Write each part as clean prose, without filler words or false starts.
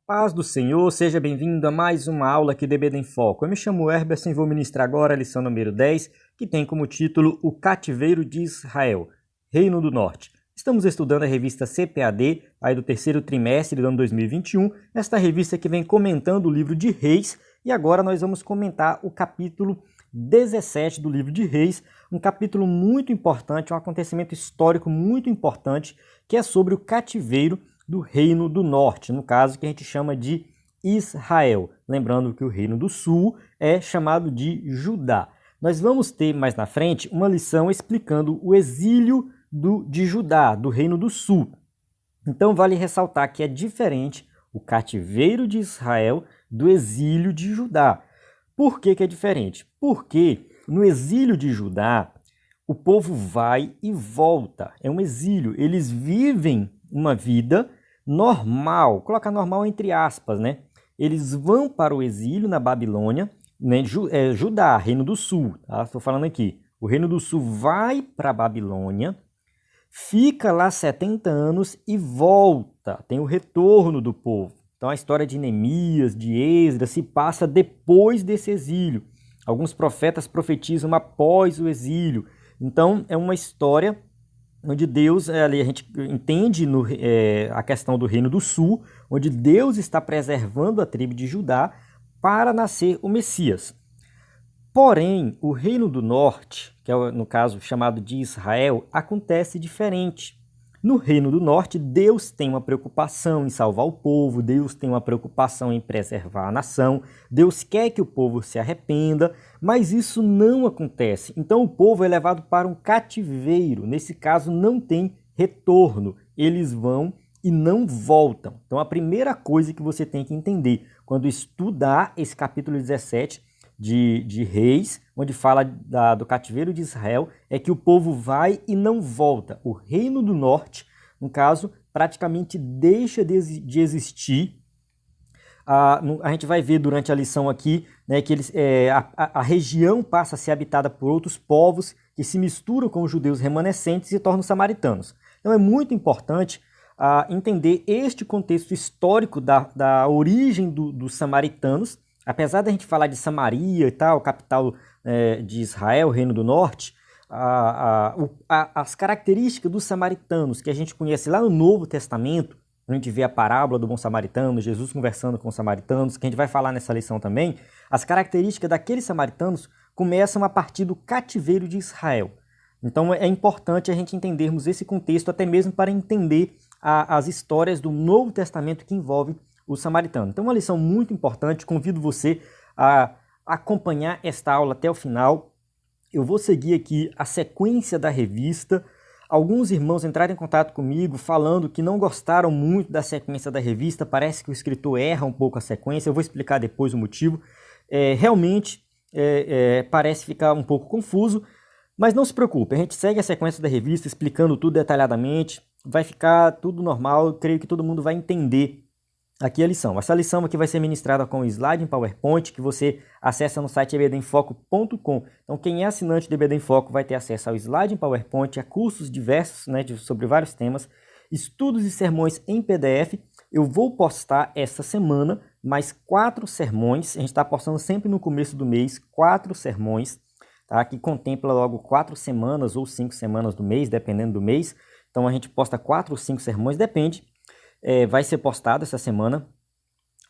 Paz do Senhor, seja bem-vindo a mais uma aula aqui do EBD em Foco. Eu me chamo Herberson e vou ministrar agora a lição número 10, que tem como título O Cativeiro de Israel, Reino do Norte. Estamos estudando a revista CPAD, aí do terceiro trimestre do ano 2021, esta revista que vem comentando o livro de Reis, e agora nós vamos comentar o capítulo 17 do livro de Reis, um capítulo muito importante, um acontecimento histórico muito importante, que é sobre o cativeiro do Reino do Norte, no caso que a gente chama de Israel. Lembrando que o Reino do Sul é chamado de Judá. Nós vamos ter mais na frente uma lição explicando o exílio de Judá, do Reino do Sul. Então vale ressaltar que é diferente o cativeiro de Israel do exílio de Judá. Por que é diferente? Porque no exílio de Judá, o povo vai e volta. É um exílio. Eles vivem uma vida normal, colocar normal entre aspas, né? Eles vão para o exílio na Babilônia, né? Judá, Reino do Sul, tá? Estou falando aqui. O Reino do Sul vai para a Babilônia, fica lá 70 anos e volta. Tem o retorno do povo. Então a história de Neemias, de Esdras, se passa depois desse exílio. Alguns profetas profetizam após o exílio. Então é uma história onde Deus, ali a gente entende a questão do Reino do Sul, onde Deus está preservando a tribo de Judá para nascer o Messias. Porém, o Reino do Norte, que é no caso chamado de Israel, acontece diferente. No Reino do Norte, Deus tem uma preocupação em salvar o povo, Deus tem uma preocupação em preservar a nação, Deus quer que o povo se arrependa, mas isso não acontece. Então o povo é levado para um cativeiro, nesse caso não tem retorno, eles vão e não voltam. Então a primeira coisa que você tem que entender quando estudar esse capítulo 17 de Reis, onde fala do cativeiro de Israel, é que o povo vai e não volta. O Reino do Norte, no caso, praticamente deixa de existir. A gente vai ver durante a lição aqui, né, que a região passa a ser habitada por outros povos que se misturam com os judeus remanescentes e se tornam samaritanos. Então é muito importante entender este contexto histórico da origem dos samaritanos. Apesar da gente falar de Samaria e tal, capital de Israel, Reino do Norte, as características dos samaritanos que a gente conhece lá no Novo Testamento, a gente vê a parábola do bom samaritano, Jesus conversando com os samaritanos, que a gente vai falar nessa lição também, as características daqueles samaritanos começam a partir do cativeiro de Israel. Então é importante a gente entendermos esse contexto, até mesmo para entender as histórias do Novo Testamento que envolvem o samaritano. Então, uma lição muito importante, convido você a acompanhar esta aula até o final. Eu vou seguir aqui a sequência da revista. Alguns irmãos entraram em contato comigo falando que não gostaram muito da sequência da revista, parece que o escritor erra um pouco a sequência, eu vou explicar depois o motivo. Realmente parece ficar um pouco confuso, mas não se preocupe, a gente segue a sequência da revista explicando tudo detalhadamente, vai ficar tudo normal, eu creio que todo mundo vai entender aqui a lição. Essa lição aqui vai ser ministrada com o slide em PowerPoint que você acessa no site ebdenfoco.com. Então quem é assinante do EBD em Foco vai ter acesso ao slide em PowerPoint, a cursos diversos, né, sobre vários temas, estudos e sermões em PDF. Eu vou postar essa semana mais 4 sermões. A gente está postando sempre no começo do mês 4 sermões, tá, que contempla logo 4 semanas ou 5 semanas do mês, dependendo do mês. Então a gente posta 4 ou 5 sermões, depende. Vai ser postado essa semana.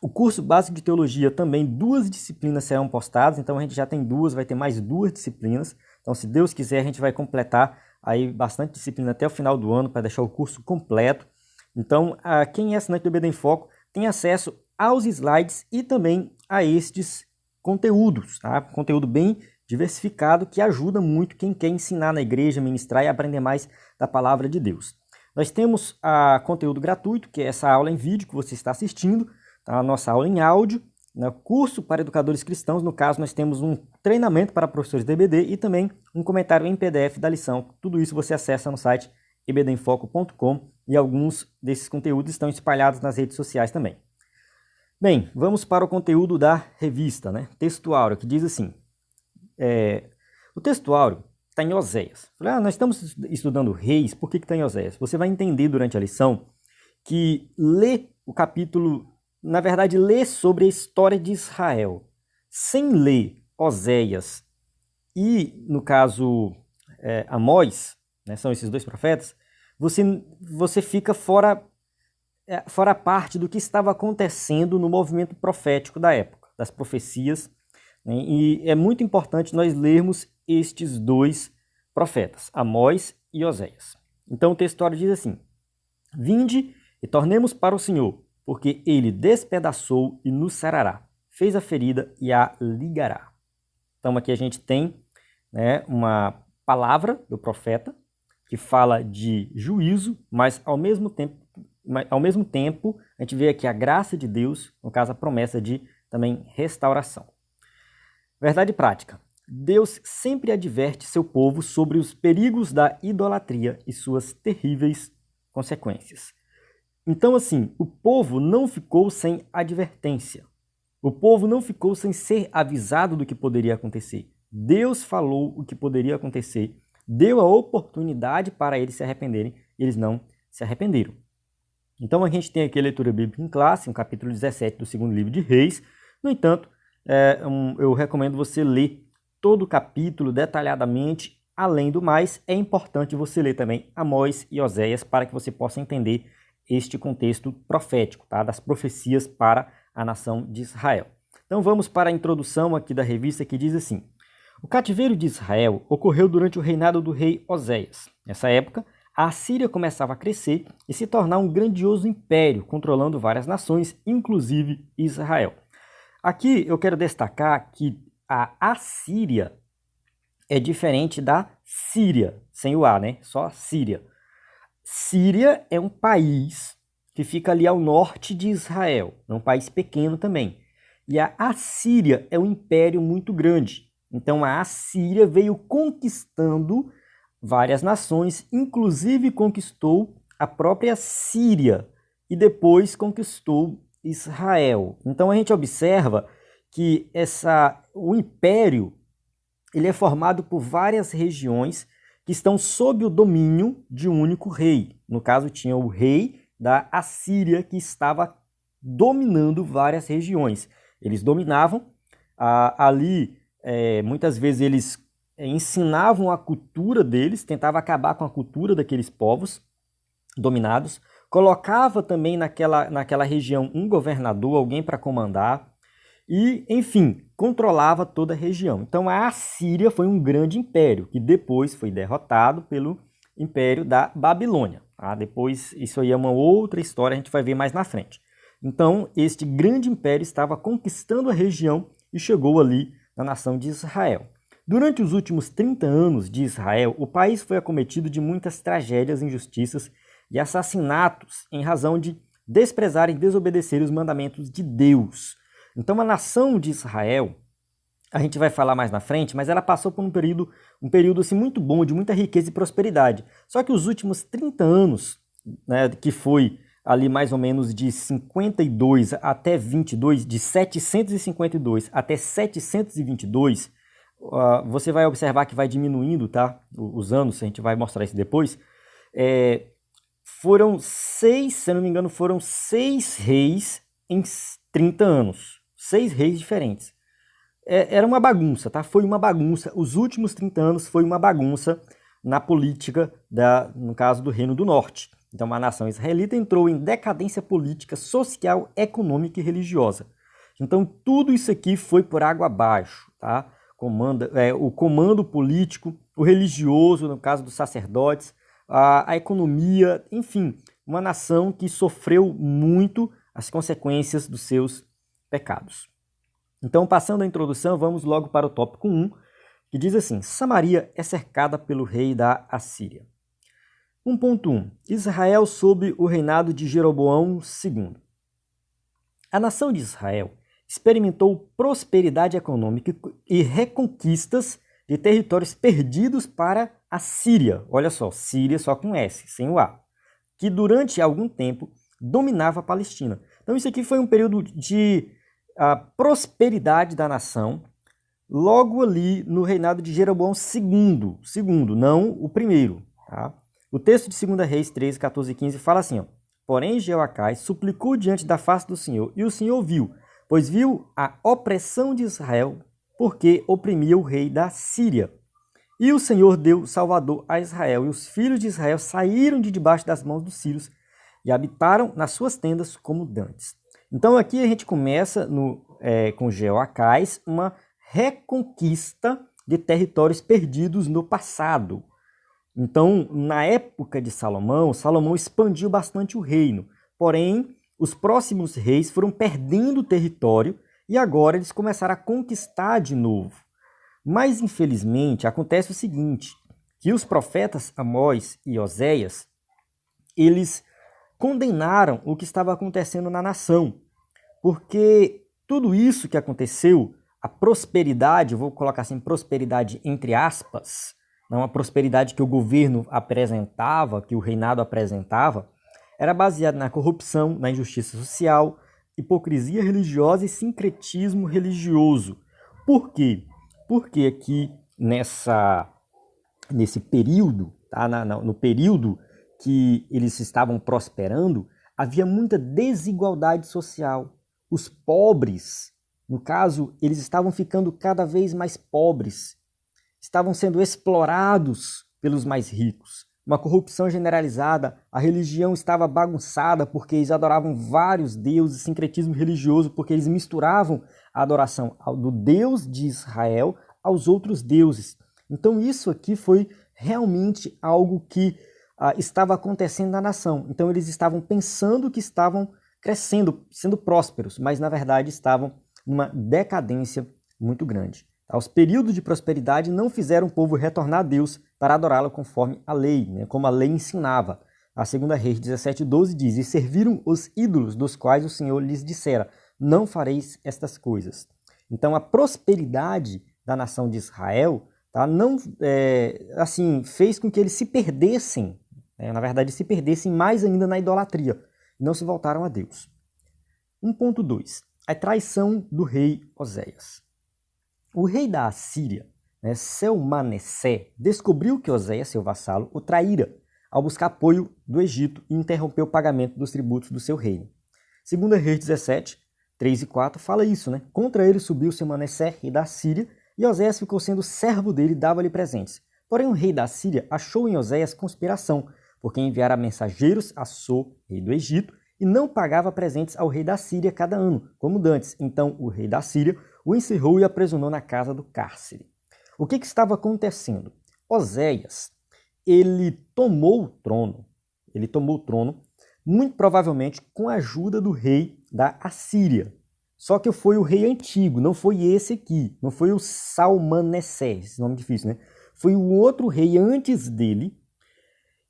O curso básico de teologia também, 2 disciplinas serão postadas, então a gente já tem 2, vai ter mais 2 disciplinas. Então, se Deus quiser, a gente vai completar aí bastante disciplina até o final do ano para deixar o curso completo. Então, quem é assinante do EBD em Foco tem acesso aos slides e também a estes conteúdos, tá? Conteúdo bem diversificado que ajuda muito quem quer ensinar na igreja, ministrar e aprender mais da palavra de Deus. Nós temos conteúdo gratuito, que é essa aula em vídeo que você está assistindo, tá? A nossa aula em áudio, né? Curso para educadores cristãos, no caso nós temos um treinamento para professores de EBD e também um comentário em PDF da lição. Tudo isso você acessa no site ebdenfoco.com e alguns desses conteúdos estão espalhados nas redes sociais também. Bem, vamos para o conteúdo da revista, né? Texto áureo, que diz assim, o texto áureo está em Oséias. Nós estamos estudando Reis, por que está em Oséias? Você vai entender durante a lição que ler o capítulo na verdade, ler sobre a história de Israel sem ler Oséias e, no caso, Amós, né, são esses dois profetas, você fica fora parte do que estava acontecendo no movimento profético da época, das profecias, né, e é muito importante nós lermos estes dois profetas, Amós e Oséias. Então o texto diz assim: Vinde e tornemos para o Senhor, porque ele despedaçou e nos sarará, fez a ferida e a ligará. Então aqui a gente tem, né, uma palavra do profeta que fala de juízo, mas ao mesmo tempo a gente vê aqui a graça de Deus, no caso a promessa de também restauração. Verdade prática. Deus sempre adverte seu povo sobre os perigos da idolatria e suas terríveis consequências. Então, assim, o povo não ficou sem advertência. O povo não ficou sem ser avisado do que poderia acontecer. Deus falou o que poderia acontecer, deu a oportunidade para eles se arrependerem, e eles não se arrependeram. Então a gente tem aqui a leitura bíblica em classe, no capítulo 17 do segundo livro de Reis. No entanto, eu recomendo você ler todo o capítulo detalhadamente. Além do mais, é importante você ler também Amós e Oséias para que você possa entender este contexto profético, tá? Das profecias para a nação de Israel. Então vamos para a introdução aqui da revista, que diz assim: o cativeiro de Israel ocorreu durante o reinado do rei Oséias. Nessa época, a Assíria começava a crescer e se tornar um grandioso império, controlando várias nações, inclusive Israel. Aqui eu quero destacar que a Assíria é diferente da Síria, sem o A, né? Só Síria. Síria é um país que fica ali ao norte de Israel, é um país pequeno também. E a Assíria é um império muito grande. Então a Assíria veio conquistando várias nações, inclusive conquistou a própria Síria e depois conquistou Israel. Então a gente observa que o império ele é formado por várias regiões que estão sob o domínio de um único rei. No caso, tinha o rei da Assíria que estava dominando várias regiões. Eles dominavam ali, muitas vezes eles ensinavam a cultura deles, tentavam acabar com a cultura daqueles povos dominados, colocava também naquela região um governador, alguém para comandar, e, enfim, controlava toda a região. Então a Assíria foi um grande império, que depois foi derrotado pelo Império da Babilônia. Tá? Depois, isso aí é uma outra história, a gente vai ver mais na frente. Então, este grande império estava conquistando a região e chegou ali na nação de Israel. Durante os últimos 30 anos de Israel, o país foi acometido de muitas tragédias, injustiças e assassinatos em razão de desprezarem e desobedecerem os mandamentos de Deus. Então a nação de Israel, a gente vai falar mais na frente, mas ela passou por um período assim, muito bom, de muita riqueza e prosperidade. Só que os últimos 30 anos, né, que foi ali mais ou menos de 52 até 22, de 752 até 722, você vai observar que vai diminuindo, tá? Os anos, a gente vai mostrar isso depois. Foram 6, se eu não me engano, foram 6 reis em 30 anos. 6 reis diferentes. Era uma bagunça, tá? Foi uma bagunça. Os últimos 30 anos foi uma bagunça na política, no caso do Reino do Norte. Então a nação israelita entrou em decadência política, social, econômica e religiosa. Então tudo isso aqui foi por água abaixo, tá? O comando político, o religioso, no caso dos sacerdotes, a economia, enfim, uma nação que sofreu muito as consequências dos seus pecados. Então, passando a introdução, vamos logo para o tópico 1, que diz assim: Samaria é cercada pelo rei da Assíria. 1.1. Israel sob o reinado de Jeroboão II. A nação de Israel experimentou prosperidade econômica e reconquistas de territórios perdidos para a Síria. Olha só, Síria só com S, sem o A, que durante algum tempo dominava a Palestina. Então isso aqui foi um período de prosperidade da nação, logo ali no reinado de Jeroboão II, não o primeiro. Tá? O texto de 2 Reis 13, 14 e 15 fala assim: ó, Porém, Jeoacás suplicou diante da face do Senhor, e o Senhor viu, pois viu a opressão de Israel, porque oprimia o rei da Síria. E o Senhor deu Salvador a Israel, e os filhos de Israel saíram de debaixo das mãos dos sírios e habitaram nas suas tendas como dantes. Então aqui a gente começa com Jeoacás uma reconquista de territórios perdidos no passado. Então, na época de Salomão, Salomão expandiu bastante o reino. Porém, os próximos reis foram perdendo território e agora eles começaram a conquistar de novo. Mas, infelizmente, acontece o seguinte, que os profetas Amós e Oséias, eles condenaram o que estava acontecendo na nação. Porque tudo isso que aconteceu, a prosperidade, vou colocar assim, prosperidade entre aspas, não a prosperidade que o governo apresentava, que o reinado apresentava, era baseada na corrupção, na injustiça social, hipocrisia religiosa e sincretismo religioso. Por quê? Porque aqui nesse período, tá? No período que eles estavam prosperando, havia muita desigualdade social. Os pobres, no caso, eles estavam ficando cada vez mais pobres, estavam sendo explorados pelos mais ricos. Uma corrupção generalizada, a religião estava bagunçada porque eles adoravam vários deuses, sincretismo religioso, porque eles misturavam a adoração do Deus de Israel aos outros deuses. Então isso aqui foi realmente algo que estava acontecendo na nação. Então eles estavam pensando que estavam crescendo, sendo prósperos, mas na verdade estavam numa decadência muito grande. Os períodos de prosperidade não fizeram o povo retornar a Deus para adorá-lo conforme a lei, como a lei ensinava. A 2 Reis 17:12 diz, e serviram os ídolos dos quais o Senhor lhes dissera, não fareis estas coisas. Então a prosperidade da nação de Israel não fez com que eles se perdessem, na verdade se perdessem mais ainda na idolatria, não se voltaram a Deus. 1.2. A traição do rei Oséias. O rei da Assíria, Selmanessé, descobriu que Oséias, seu vassalo, o traíra ao buscar apoio do Egito e interrompeu o pagamento dos tributos do seu reino. 2 Reis 17, 3 e 4 fala isso, Contra ele subiu Selmanessé, rei da Assíria, e Oséias ficou sendo servo dele e dava-lhe presentes. Porém o rei da Assíria achou em Oséias conspiração, porque enviara mensageiros a So, rei do Egito, e não pagava presentes ao rei da Síria cada ano, como dantes. Então o rei da Síria o encerrou e aprisionou na casa do cárcere. O que estava acontecendo? Oséias, ele tomou o trono, muito provavelmente com a ajuda do rei da Assíria. Só que foi o rei antigo, não foi esse aqui, não foi o Salmanessé, esse nome difícil, Foi o outro rei antes dele.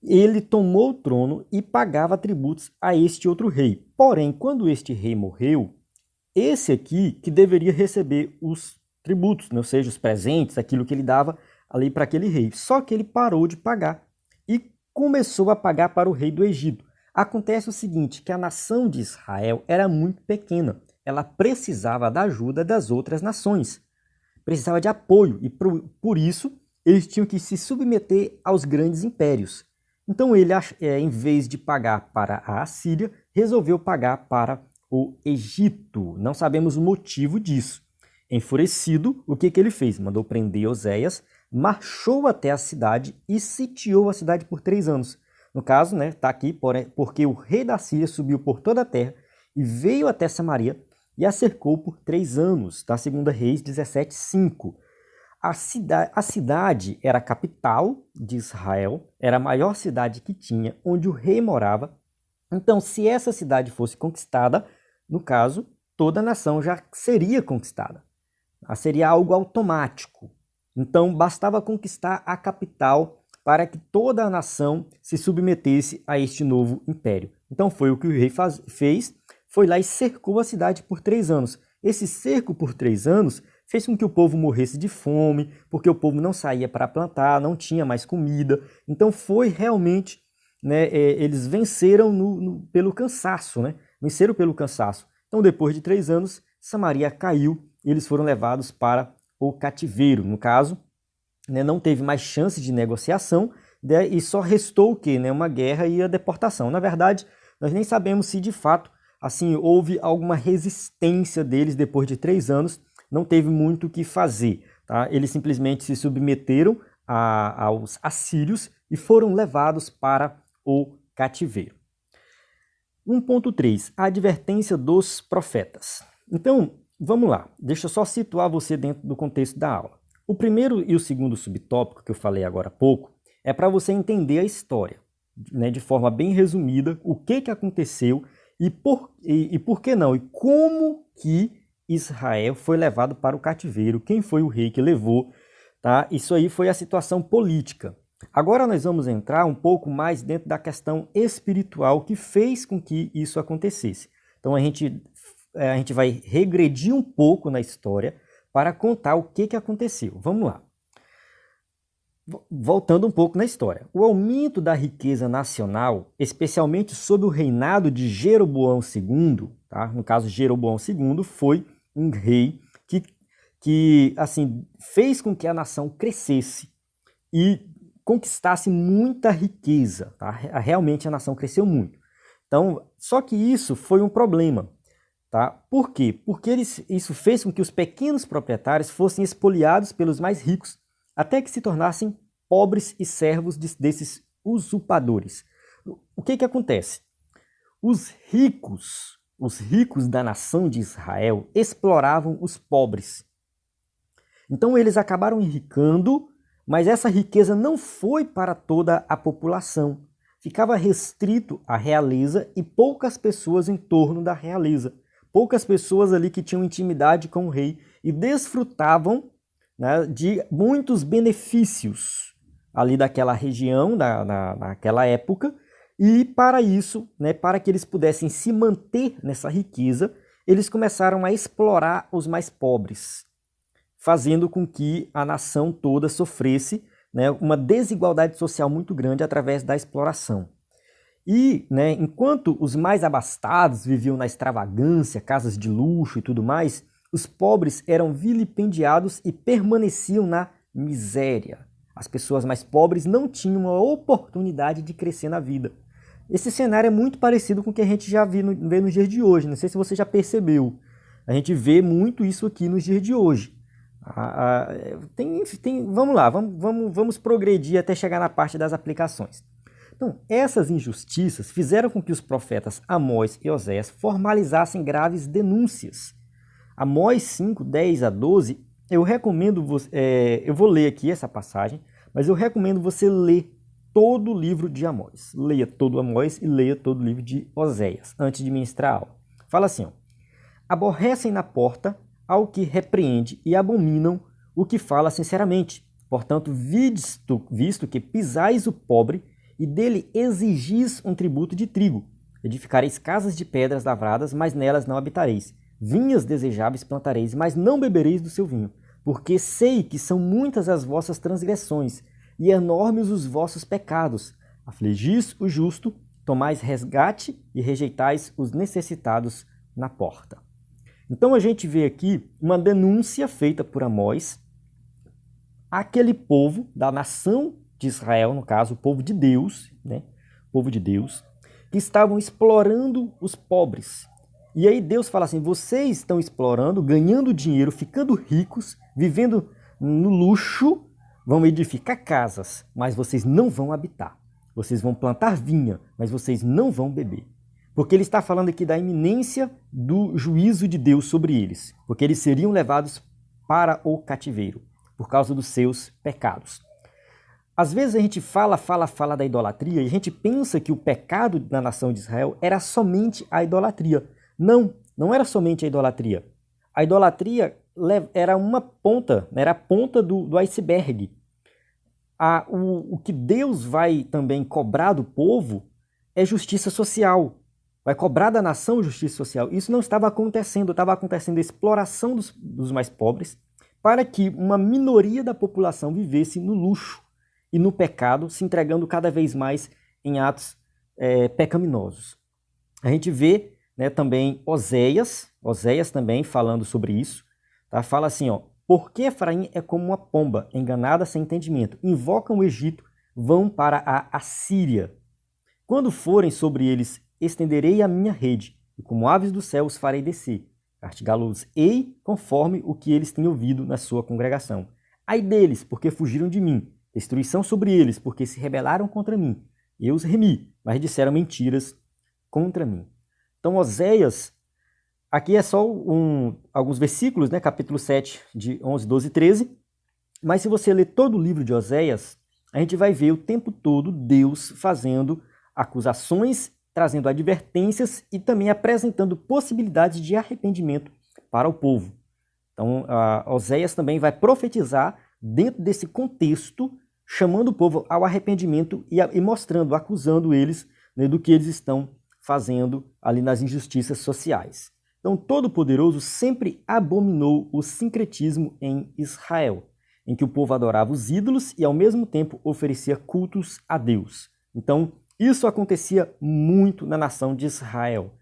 Ele tomou o trono e pagava tributos a este outro rei. Porém, quando este rei morreu, esse aqui que deveria receber os tributos, ou seja, os presentes, aquilo que ele dava ali para aquele rei. Só que ele parou de pagar e começou a pagar para o rei do Egito. Acontece o seguinte, que a nação de Israel era muito pequena. Ela precisava da ajuda das outras nações. Precisava de apoio e por isso eles tinham que se submeter aos grandes impérios. Então ele, em vez de pagar para a Assíria, resolveu pagar para o Egito. Não sabemos o motivo disso. Enfurecido, o que ele fez? Mandou prender Oséias, marchou até a cidade e sitiou a cidade por 3 anos. No caso, está aqui, porque o rei da Síria subiu por toda a terra e veio até Samaria e a cercou por 3 anos. 2 Reis 17:5. A cidade era a capital de Israel, era a maior cidade que tinha, onde o rei morava. Então, se essa cidade fosse conquistada, no caso, toda a nação já seria conquistada. Seria algo automático. Então, bastava conquistar a capital para que toda a nação se submetesse a este novo império. Então, foi o que o rei fez, foi lá e cercou a cidade por 3 anos. Esse cerco por 3 anos fez com que o povo morresse de fome, porque o povo não saía para plantar, não tinha mais comida. Então foi realmente, eles venceram pelo cansaço, venceram pelo cansaço. Então depois de 3 anos, Samaria caiu e eles foram levados para o cativeiro. No caso, não teve mais chance de negociação, e só restou o quê? Uma guerra e a deportação. Na verdade, Nós nem sabemos se de fato assim houve alguma resistência deles depois de 3 anos, não teve muito o que fazer. Tá? Eles simplesmente se submeteram aos assírios e foram levados para o cativeiro. 1.3. A advertência dos profetas. Então, vamos lá. Deixa eu só situar você dentro do contexto da aula. O primeiro e o segundo subtópico que eu falei agora há pouco é para você entender a história, né, de forma bem resumida, o que aconteceu e por que não, e como que Israel foi levado para o cativeiro, quem foi o rei que levou, tá? Isso aí foi a situação política. Agora nós vamos entrar um pouco mais dentro da questão espiritual que fez com que isso acontecesse. Então a gente vai regredir um pouco na história para contar o que aconteceu. Vamos lá. Voltando um pouco na história. O aumento da riqueza nacional, especialmente sob o reinado de Jeroboão II, tá? No caso, Jeroboão II foi um rei que assim, fez com que a nação crescesse e conquistasse muita riqueza. Tá? Realmente a nação cresceu muito. Então, só que isso foi um problema. Tá? Por quê? Porque isso fez com que os pequenos proprietários fossem expoliados pelos mais ricos, até que se tornassem pobres e servos desses usurpadores. O que acontece? Os ricos da nação de Israel exploravam os pobres. Então eles acabaram enricando, mas essa riqueza não foi para toda a população. Ficava restrito à realeza e poucas pessoas em torno da realeza. Poucas pessoas ali que tinham intimidade com o rei e desfrutavam, né, de muitos benefícios ali daquela região, naquela época, e para isso, né, para que eles pudessem se manter nessa riqueza, eles começaram a explorar os mais pobres, fazendo com que a nação toda sofresse, né, uma desigualdade social muito grande através da exploração. E, né, enquanto os mais abastados viviam na extravagância, casas de luxo e tudo mais, os pobres eram vilipendiados e permaneciam na miséria. As pessoas mais pobres não tinham a oportunidade de crescer na vida. Esse cenário é muito parecido com o que a gente já vê nos dias de hoje. Não sei se você já percebeu. A gente vê muito isso aqui nos dias de hoje. Vamos lá, vamos progredir até chegar na parte das aplicações. Então, essas injustiças fizeram com que os profetas Amós e Oséias formalizassem graves denúncias. Amós 5, 10 a 12, eu recomendo você, eu vou ler aqui essa passagem, mas eu recomendo você ler todo o livro de Amós. Leia todo Amós e leia todo o livro de Oséias, antes de ministrar a aula. Fala assim, ó, aborrecem na porta ao que repreende e abominam o que fala sinceramente. Portanto, visto que pisais o pobre e dele exigis um tributo de trigo, edificareis casas de pedras lavradas, mas nelas não habitareis. Vinhas desejáveis plantareis, mas não bebereis do seu vinho, porque sei que são muitas as vossas transgressões e enormes os vossos pecados. Afligis o justo, tomais resgate e rejeitais os necessitados na porta. Então a gente vê aqui uma denúncia feita por Amós àquele povo da nação de Israel, no caso, o povo de Deus, né? O povo de Deus, que estavam explorando os pobres. E aí Deus fala assim, vocês estão explorando, ganhando dinheiro, ficando ricos, vivendo no luxo, vão edificar casas, mas vocês não vão habitar. Vocês vão plantar vinha, mas vocês não vão beber. Porque ele está falando aqui da iminência do juízo de Deus sobre eles, porque eles seriam levados para o cativeiro, por causa dos seus pecados. Às vezes a gente fala da idolatria e a gente pensa que o pecado da nação de Israel era somente a idolatria. Não era somente a idolatria. A idolatria era uma ponta, era a ponta do iceberg. O que Deus vai também cobrar do povo é justiça social. Vai cobrar da nação justiça social. Isso não estava acontecendo a exploração dos mais pobres para que uma minoria da população vivesse no luxo e no pecado, se entregando cada vez mais em atos pecaminosos. A gente vê, né, também Oséias também falando sobre isso, tá? Fala assim, ó, porque Efraim é como uma pomba, enganada sem entendimento, invocam o Egito, vão para a Assíria. Quando forem sobre eles estenderei a minha rede, e como aves do céu os farei descer. Castigá-los-ei conforme o que eles têm ouvido na sua congregação. Ai deles, porque fugiram de mim. Destruição sobre eles, porque se rebelaram contra mim. Eu os remi, mas disseram mentiras contra mim. Então, Oséias, aqui é só alguns versículos, né? Capítulo 7, de 11, 12 e 13. Mas se você ler todo o livro de Oséias, a gente vai ver o tempo todo Deus fazendo acusações, trazendo advertências e também apresentando possibilidades de arrependimento para o povo. Então, Oséias também vai profetizar dentro desse contexto, chamando o povo ao arrependimento e mostrando, acusando eles, né, do que eles estão fazendo ali nas injustiças sociais. Então, Todo-Poderoso sempre abominou o sincretismo em Israel, em que o povo adorava os ídolos e, ao mesmo tempo, oferecia cultos a Deus. Então, isso acontecia muito na nação de Israel.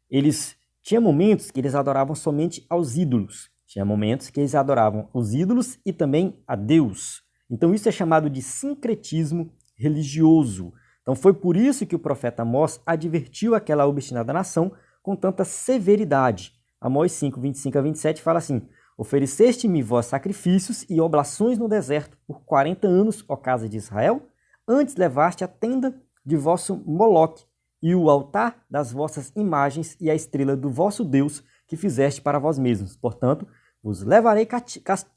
Eles tinham momentos que eles adoravam somente aos ídolos. Tinha momentos que eles adoravam os ídolos e também a Deus. Então isso é chamado de sincretismo religioso. Então foi por isso que o profeta Amós advertiu aquela obstinada nação com tanta severidade. Amós 5, 25 a 27 fala assim: ofereceste-me vós sacrifícios e oblações no deserto por 40 anos, ó casa de Israel? Antes levaste a tenda de vosso Moloque e o altar das vossas imagens e a estrela do vosso Deus que fizeste para vós mesmos. Portanto, vos levarei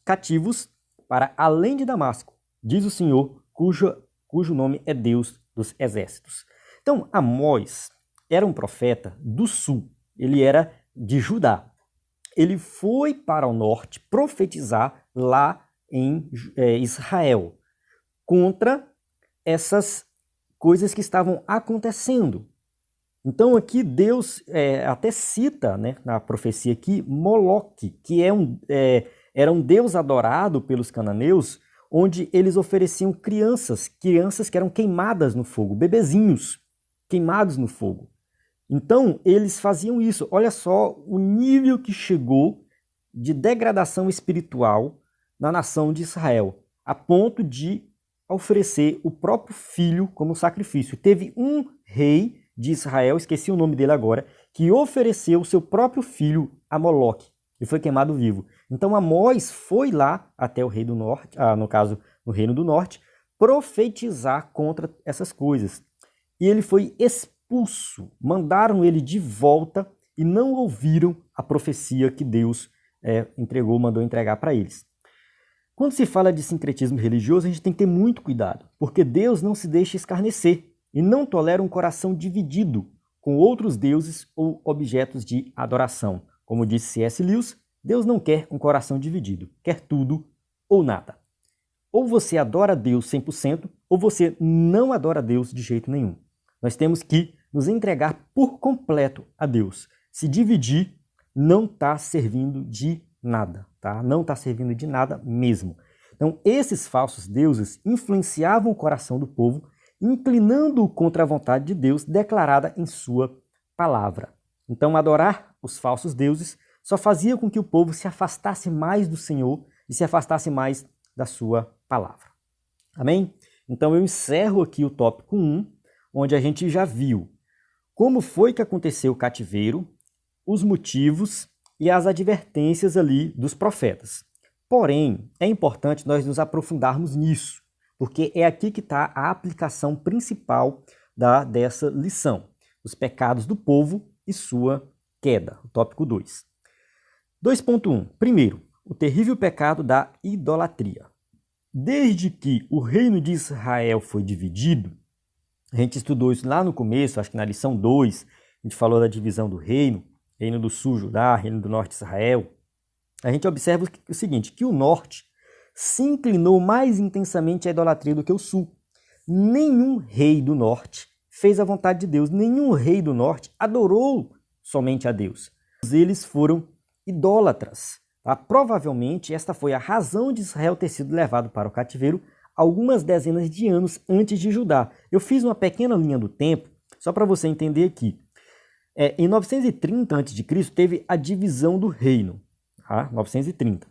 cativos para além de Damasco, diz o Senhor, cujo nome é Deus dos exércitos. Então, Amós era um profeta do sul, ele era de Judá. Ele foi para o norte profetizar lá em Israel contra essas coisas que estavam acontecendo. Então aqui Deus até cita, né, na profecia aqui, Moloque, que era um deus adorado pelos cananeus, onde eles ofereciam crianças que eram queimadas no fogo, bebezinhos queimados no fogo. Então eles faziam isso. Olha só o nível que chegou de degradação espiritual na nação de Israel, a ponto de oferecer o próprio filho como sacrifício. Teve um rei de Israel, esqueci o nome dele agora, que ofereceu o seu próprio filho a Moloque e foi queimado vivo. Então Amós foi lá até o rei do norte, no caso, no reino do norte, profetizar contra essas coisas. E ele foi expulso, mandaram ele de volta e não ouviram a profecia que Deus mandou entregar para eles. Quando se fala de sincretismo religioso, a gente tem que ter muito cuidado, porque Deus não se deixa escarnecer e não tolera um coração dividido com outros deuses ou objetos de adoração. Como disse C.S. Lewis, Deus não quer um coração dividido, quer tudo ou nada. Ou você adora Deus 100%, ou você não adora Deus de jeito nenhum. Nós temos que nos entregar por completo a Deus. Se dividir, não está servindo de nada, tá? Não está servindo de nada mesmo. Então, esses falsos deuses influenciavam o coração do povo, inclinando-o contra a vontade de Deus declarada em sua palavra. Então, adorar os falsos deuses só fazia com que o povo se afastasse mais do Senhor e se afastasse mais da sua palavra. Amém? Então, eu encerro aqui o tópico 1, onde a gente já viu como foi que aconteceu o cativeiro, os motivos e as advertências ali dos profetas. Porém, é importante nós nos aprofundarmos nisso, porque é aqui que está a aplicação principal dessa lição. Os pecados do povo e sua queda, o tópico 2. 2.1. Primeiro, o terrível pecado da idolatria. Desde que o reino de Israel foi dividido, a gente estudou isso lá no começo, acho que na lição 2, a gente falou da divisão do reino do sul Judá, reino do norte Israel. A gente observa o seguinte, que o norte se inclinou mais intensamente à idolatria do que o sul. Nenhum rei do norte fez a vontade de Deus, nenhum rei do norte adorou somente a Deus. Eles foram idólatras. Tá? Provavelmente esta foi a razão de Israel ter sido levado para o cativeiro algumas dezenas de anos antes de Judá. Eu fiz uma pequena linha do tempo, só para você entender aqui. Em 930 a.C. teve a divisão do reino, tá? 930.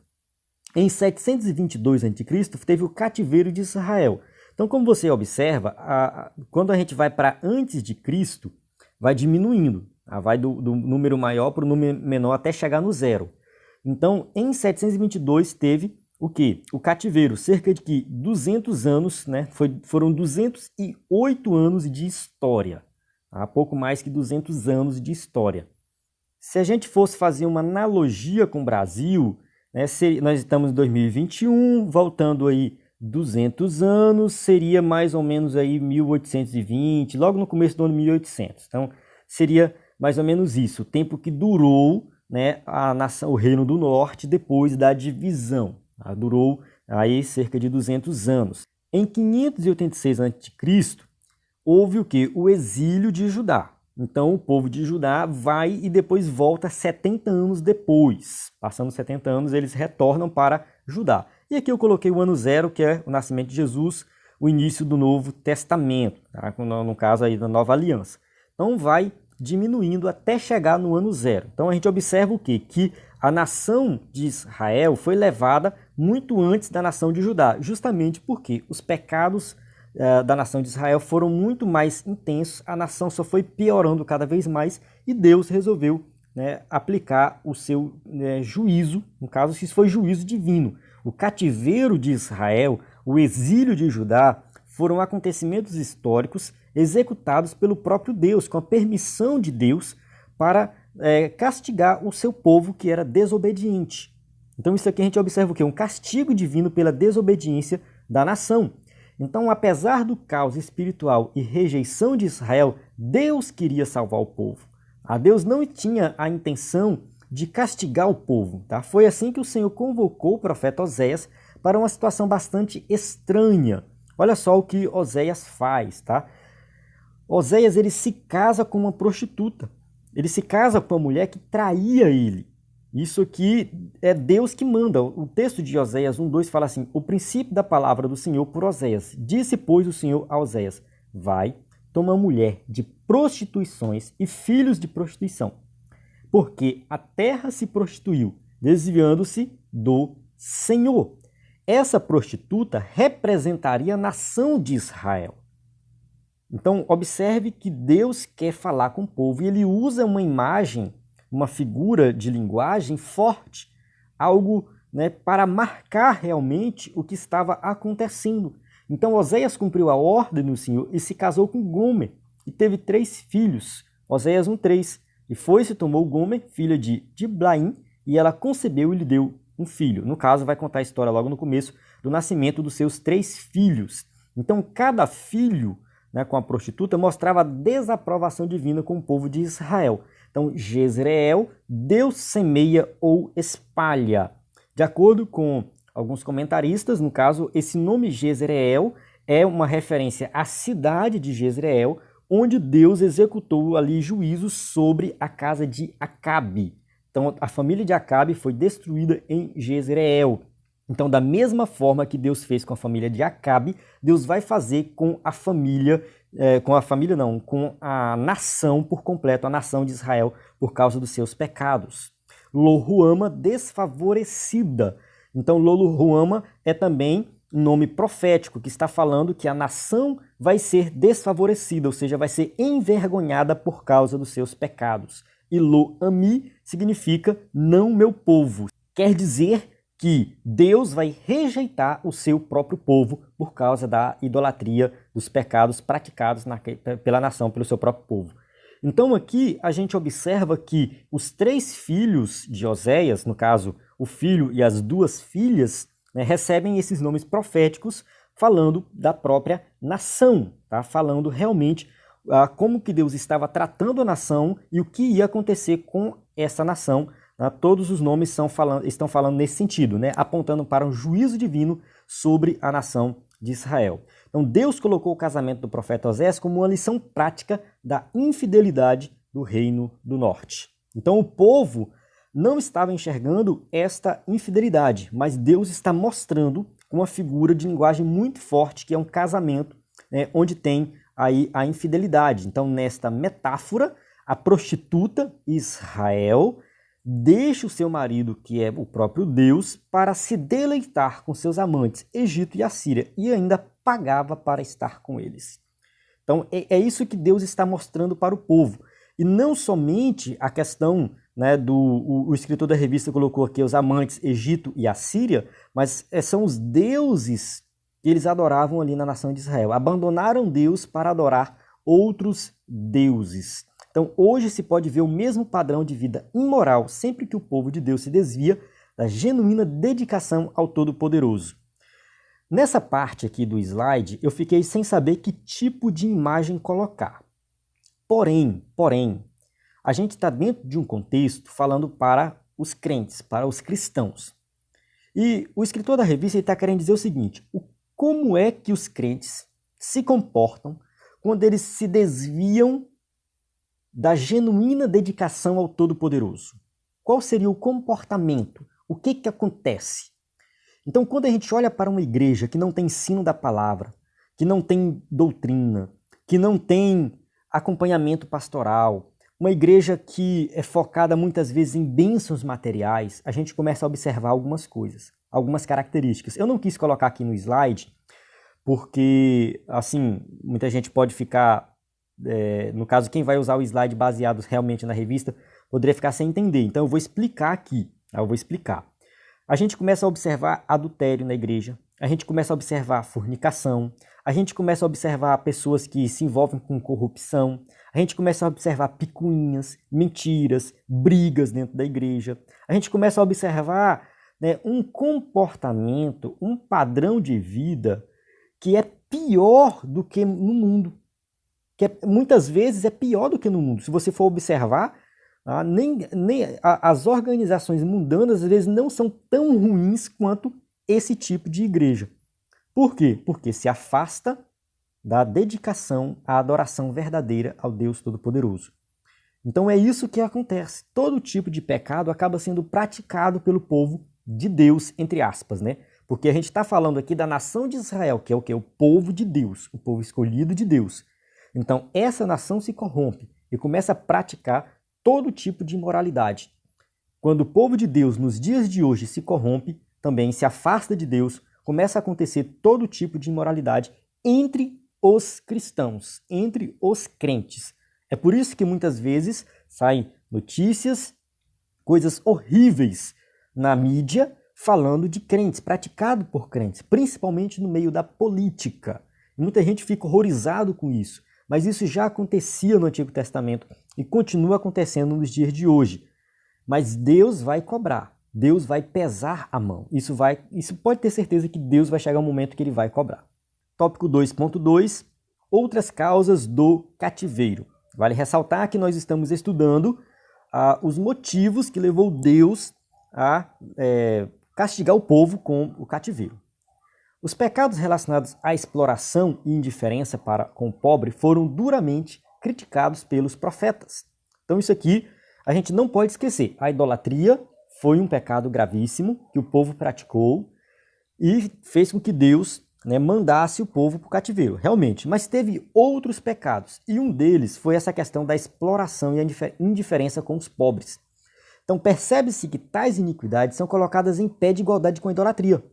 Em 722 a.C. teve o cativeiro de Israel. Então, como você observa, quando a gente vai para antes de Cristo, vai diminuindo, tá? Vai do número maior para o número menor até chegar no zero. Então, em 722 teve o quê? O cativeiro, cerca de 200 anos, né? Foram 208 anos de história, tá? Pouco mais que 200 anos de história. Se a gente fosse fazer uma analogia com o Brasil, né, nós estamos em 2021, voltando aí 200 anos, seria mais ou menos aí 1820, logo no começo do ano 1800. Então, seria mais ou menos isso, o tempo que durou, né, a nação, o Reino do Norte depois da divisão. Tá? Durou aí cerca de 200 anos. Em 586 a.C., houve o quê? O exílio de Judá. Então, o povo de Judá vai e depois volta 70 anos depois. Passando 70 anos, eles retornam para Judá. E aqui eu coloquei o ano zero, que é o nascimento de Jesus, o início do Novo Testamento, tá? No caso aí da Nova Aliança. Então, vai diminuindo até chegar no ano zero. Então, a gente observa o quê? Que a nação de Israel foi levada muito antes da nação de Judá, justamente porque os pecados da nação de Israel foram muito mais intensos, a nação só foi piorando cada vez mais e Deus resolveu, né, aplicar o seu juízo, no caso, isso foi juízo divino. O cativeiro de Israel, o exílio de Judá, foram acontecimentos históricos executados pelo próprio Deus, com a permissão de Deus para castigar o seu povo que era desobediente. Então isso aqui a gente observa o quê? Um castigo divino pela desobediência da nação. Então, apesar do caos espiritual e rejeição de Israel, Deus queria salvar o povo. Deus não tinha a intenção de castigar o povo. Tá? Foi assim que o Senhor convocou o profeta Oséias para uma situação bastante estranha. Olha só o que Oséias faz. Tá? Oséias ele se casa com uma prostituta. Ele se casa com uma mulher que traía ele. Isso aqui é Deus que manda. O texto de Oséias 1:2 fala assim: o princípio da palavra do Senhor por Oséias. Disse, pois, o Senhor a Oséias: vai, toma mulher de prostituições e filhos de prostituição, porque a terra se prostituiu, desviando-se do Senhor. Essa prostituta representaria a nação de Israel. Então, observe que Deus quer falar com o povo e ele usa uma imagem, uma figura de linguagem forte, algo, né, para marcar realmente o que estava acontecendo. Então Oséias cumpriu a ordem do Senhor e se casou com Gomer e teve 3 filhos. Oséias 1:3. E foi-se tomou Gomer, filha de Diblaim, e ela concebeu e lhe deu um filho. No caso, vai contar a história logo no começo do nascimento dos seus 3 filhos. Então cada filho, né, com a prostituta mostrava a desaprovação divina com o povo de Israel. Então, Jezreel, Deus semeia ou espalha. De acordo com alguns comentaristas, no caso, esse nome Jezreel é uma referência à cidade de Jezreel, onde Deus executou ali juízos sobre a casa de Acabe. Então, a família de Acabe foi destruída em Jezreel. Então, da mesma forma que Deus fez com a família de Acabe, Deus vai fazer com a família, com a nação por completo, a nação de Israel, por causa dos seus pecados. Lo-Ruama, desfavorecida. Então, Lo-Ruama é também um nome profético que está falando que a nação vai ser desfavorecida, ou seja, vai ser envergonhada por causa dos seus pecados. E Lo-Ami significa não meu povo. Quer dizer que Deus vai rejeitar o seu próprio povo por causa da idolatria, dos pecados praticados pela nação, pelo seu próprio povo. Então aqui a gente observa que os 3 filhos de Oséias, no caso o filho e as 2 filhas, né, recebem esses nomes proféticos falando da própria nação, tá? Falando realmente como que Deus estava tratando a nação e o que ia acontecer com essa nação. Todos os nomes estão falando nesse sentido, né? Apontando para um juízo divino sobre a nação de Israel. Então Deus colocou o casamento do profeta Oséias como uma lição prática da infidelidade do Reino do Norte. Então o povo não estava enxergando esta infidelidade, mas Deus está mostrando uma figura de linguagem muito forte, que é um casamento, né, onde tem aí a infidelidade. Então nesta metáfora, a prostituta Israel deixa o seu marido, que é o próprio Deus, para se deleitar com seus amantes, Egito e Assíria, e ainda pagava para estar com eles. Então é isso que Deus está mostrando para o povo. E não somente a questão, né, o escritor da revista colocou aqui os amantes Egito e Assíria, mas são os deuses que eles adoravam ali na nação de Israel. Abandonaram Deus para adorar outros deuses. Então hoje se pode ver o mesmo padrão de vida imoral sempre que o povo de Deus se desvia da genuína dedicação ao Todo-Poderoso. Nessa parte aqui do slide, eu fiquei sem saber que tipo de imagem colocar. Porém, a gente está dentro de um contexto falando para os crentes, para os cristãos. E o escritor da revista está querendo dizer o seguinte: como é que os crentes se comportam quando eles se desviam da genuína dedicação ao Todo-Poderoso? Qual seria o comportamento? O que acontece? Então, quando a gente olha para uma igreja que não tem ensino da palavra, que não tem doutrina, que não tem acompanhamento pastoral, uma igreja que é focada muitas vezes em bênçãos materiais, a gente começa a observar algumas coisas, algumas características. Eu não quis colocar aqui no slide, porque, assim, muita gente pode ficar, no caso, quem vai usar o slide baseado realmente na revista, poderia ficar sem entender. Então, eu vou explicar aqui, A gente começa a observar adultério na igreja, a gente começa a observar fornicação, a gente começa a observar pessoas que se envolvem com corrupção, a gente começa a observar picuinhas, mentiras, brigas dentro da igreja, a gente começa a observar, né, um comportamento, um padrão de vida que é pior do que no mundo, muitas vezes é pior do que no mundo. Se você for observar, as organizações mundanas às vezes não são tão ruins quanto esse tipo de igreja. Por quê? Porque se afasta da dedicação à adoração verdadeira ao Deus Todo-Poderoso. Então é isso que acontece. Todo tipo de pecado acaba sendo praticado pelo povo de Deus, entre aspas, né? Porque a gente está falando aqui da nação de Israel, que é o quê? O povo de Deus, o povo escolhido de Deus. Então essa nação se corrompe e começa a praticar todo tipo de imoralidade. Quando o povo de Deus nos dias de hoje se corrompe, também se afasta de Deus, começa a acontecer todo tipo de imoralidade entre os cristãos, entre os crentes. É por isso que muitas vezes saem notícias, coisas horríveis na mídia, falando de crentes, praticado por crentes, principalmente no meio da política. Muita gente fica horrorizado com isso. Mas isso já acontecia no Antigo Testamento e continua acontecendo nos dias de hoje. Mas Deus vai cobrar, Deus vai pesar a mão. Isso pode ter certeza que Deus vai chegar um momento que ele vai cobrar. Tópico 2.2, outras causas do cativeiro. Vale ressaltar que nós estamos estudando os motivos que levou Deus a castigar o povo com o cativeiro. Os pecados relacionados à exploração e indiferença para com o pobre foram duramente criticados pelos profetas. Então isso aqui a gente não pode esquecer. A idolatria foi um pecado gravíssimo que o povo praticou e fez com que Deus, né, mandasse o povo para o cativeiro, realmente. Mas teve outros pecados e um deles foi essa questão da exploração e a indiferença com os pobres. Então percebe-se que tais iniquidades são colocadas em pé de igualdade com a idolatria.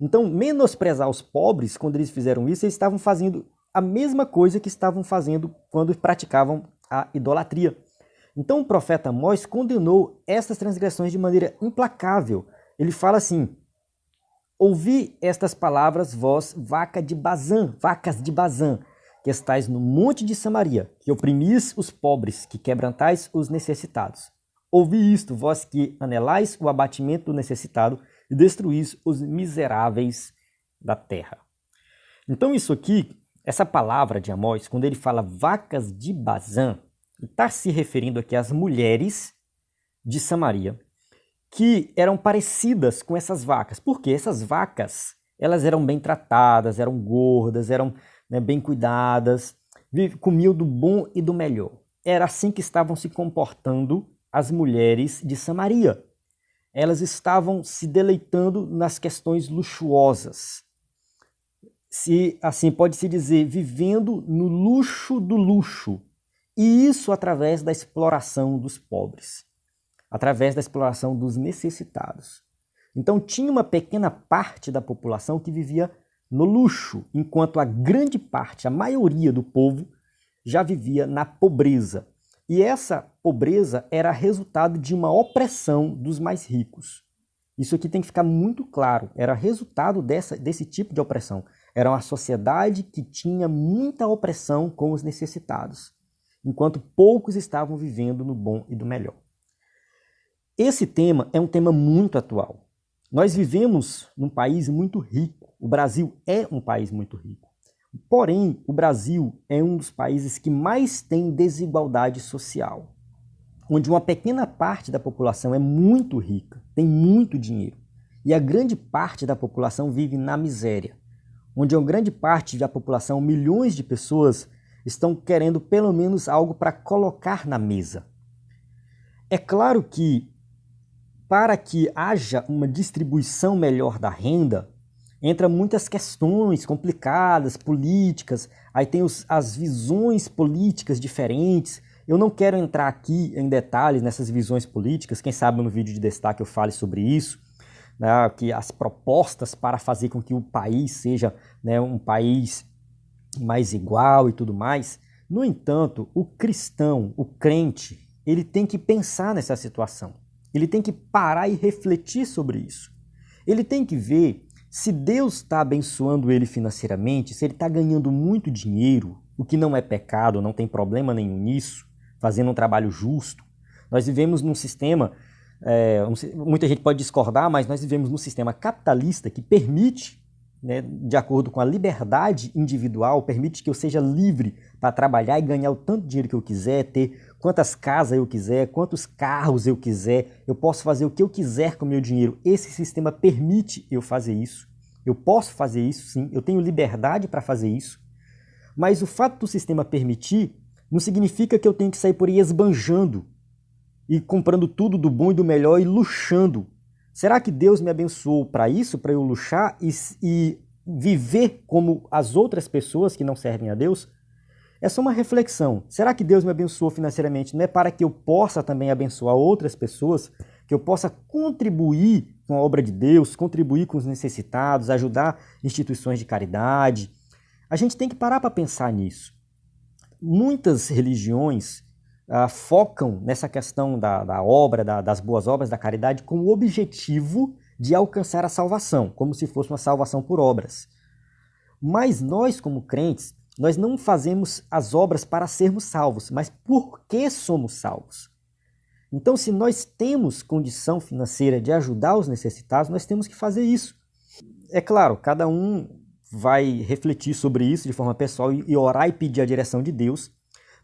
Então, menosprezar os pobres, quando eles fizeram isso, eles estavam fazendo a mesma coisa que estavam fazendo quando praticavam a idolatria. Então, o profeta Amós condenou essas transgressões de maneira implacável. Ele fala assim: ouvi estas palavras, vós, vacas de Bazã, que estais no monte de Samaria, que oprimis os pobres, que quebrantais os necessitados. Ouvi isto, vós que anelais o abatimento do necessitado, e destruís os miseráveis da terra. Então isso aqui, essa palavra de Amós, quando ele fala vacas de Bazã, está se referindo aqui às mulheres de Samaria, que eram parecidas com essas vacas. Porque essas vacas, elas eram bem tratadas, eram gordas, eram, né, bem cuidadas, comiam do bom e do melhor. Era assim que estavam se comportando as mulheres de Samaria. Elas estavam se deleitando nas questões luxuosas. Assim pode-se dizer, vivendo no luxo do luxo. E isso através da exploração dos pobres, através da exploração dos necessitados. Então tinha uma pequena parte da população que vivia no luxo, enquanto a grande parte, a maioria do povo, já vivia na pobreza. E essa pobreza era resultado de uma opressão dos mais ricos. Isso aqui tem que ficar muito claro. Era resultado desse tipo de opressão. Era uma sociedade que tinha muita opressão com os necessitados, enquanto poucos estavam vivendo no bom e do melhor. Esse tema é um tema muito atual. Nós vivemos num país muito rico. O Brasil é um país muito rico. Porém, o Brasil é um dos países que mais tem desigualdade social, onde uma pequena parte da população é muito rica, tem muito dinheiro, e a grande parte da população vive na miséria, onde uma grande parte da população, milhões de pessoas, estão querendo pelo menos algo para colocar na mesa. É claro que, para que haja uma distribuição melhor da renda, entra muitas questões complicadas, políticas, aí tem as visões políticas diferentes. Eu não quero entrar aqui em detalhes nessas visões políticas, quem sabe no vídeo de destaque eu fale sobre isso, né, que as propostas para fazer com que o país seja, né, um país mais igual e tudo mais. No entanto, o cristão, o crente, ele tem que pensar nessa situação. Ele tem que parar e refletir sobre isso. Ele tem que ver se Deus está abençoando ele financeiramente, se ele está ganhando muito dinheiro, o que não é pecado, não tem problema nenhum nisso, fazendo um trabalho justo. Nós vivemos num sistema, muita gente pode discordar, mas nós vivemos num sistema capitalista que permite, né, de acordo com a liberdade individual, permite que eu seja livre para trabalhar e ganhar o tanto de dinheiro que eu quiser, ter quantas casas eu quiser, quantos carros eu quiser, eu posso fazer o que eu quiser com o meu dinheiro. Esse sistema permite eu fazer isso. Eu posso fazer isso, sim, eu tenho liberdade para fazer isso. Mas o fato do sistema permitir não significa que eu tenho que sair por aí esbanjando e comprando tudo do bom e do melhor e luxando. Será que Deus me abençoou para isso, para eu luxar e viver como as outras pessoas que não servem a Deus? É só uma reflexão. Será que Deus me abençoou financeiramente? Não é para que eu possa também abençoar outras pessoas, que eu possa contribuir com a obra de Deus, contribuir com os necessitados, ajudar instituições de caridade? A gente tem que parar para pensar nisso. Muitas religiões focam nessa questão da obra, das boas obras, da caridade, com o objetivo de alcançar a salvação, como se fosse uma salvação por obras. Mas nós, como crentes, nós não fazemos as obras para sermos salvos, mas porque somos salvos. Então, se nós temos condição financeira de ajudar os necessitados, nós temos que fazer isso. É claro, cada um vai refletir sobre isso de forma pessoal e orar e pedir a direção de Deus,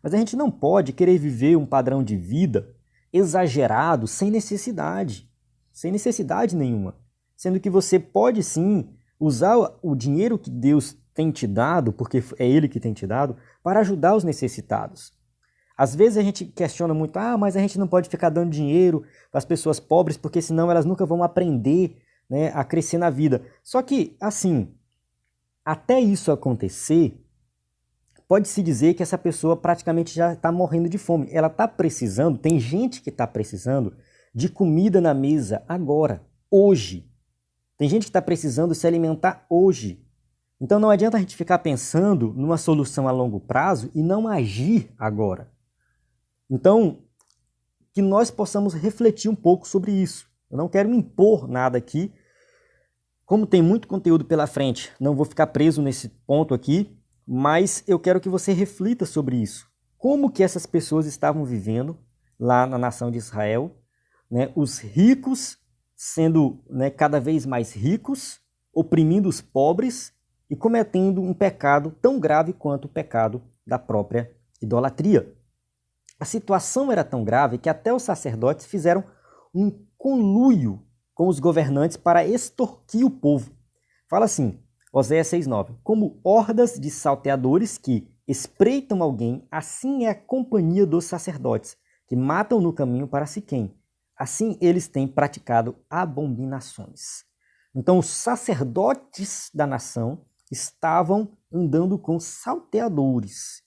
mas a gente não pode querer viver um padrão de vida exagerado, sem necessidade nenhuma. Sendo que você pode sim usar o dinheiro que Deus tem te dado, porque é Ele que tem te dado, para ajudar os necessitados. Às vezes a gente questiona muito, mas a gente não pode ficar dando dinheiro para as pessoas pobres, porque senão elas nunca vão aprender, né, a crescer na vida. Só que, assim, até isso acontecer, pode-se dizer que essa pessoa praticamente já está morrendo de fome. Ela está precisando, tem gente que está precisando de comida na mesa agora, hoje. Tem gente que está precisando se alimentar hoje. Então não adianta a gente ficar pensando numa solução a longo prazo e não agir agora. Então, que nós possamos refletir um pouco sobre isso. Eu não quero impor nada aqui. Como tem muito conteúdo pela frente, não vou ficar preso nesse ponto aqui, mas eu quero que você reflita sobre isso. Como que essas pessoas estavam vivendo lá na nação de Israel, né? Os ricos sendo, né, cada vez mais ricos, oprimindo os pobres e cometendo um pecado tão grave quanto o pecado da própria idolatria. A situação era tão grave que até os sacerdotes fizeram um conluio com os governantes para extorquir o povo. Fala assim, Oséias 6,9. Como hordas de salteadores que espreitam alguém, assim é a companhia dos sacerdotes, que matam no caminho para Siquém. Assim eles têm praticado abominações. Então os sacerdotes da nação estavam andando com salteadores.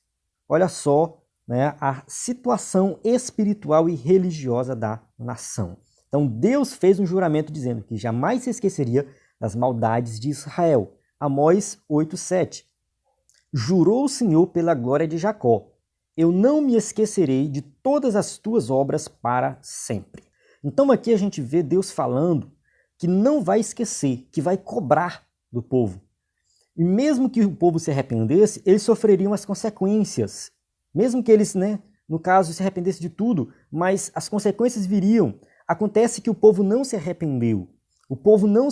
Olha só, né, a situação espiritual e religiosa da nação. Então Deus fez um juramento dizendo que jamais se esqueceria das maldades de Israel. Amós 8,7. Jurou o Senhor pela glória de Jacó. eu não me esquecerei de todas as tuas obras para sempre. Então aqui a gente vê Deus falando que não vai esquecer, que vai cobrar do povo. E mesmo que o povo se arrependesse, eles sofreriam as consequências. Mesmo que eles, no caso, se arrependessem de tudo, mas as consequências viriam. Acontece que o povo não se arrependeu. O povo não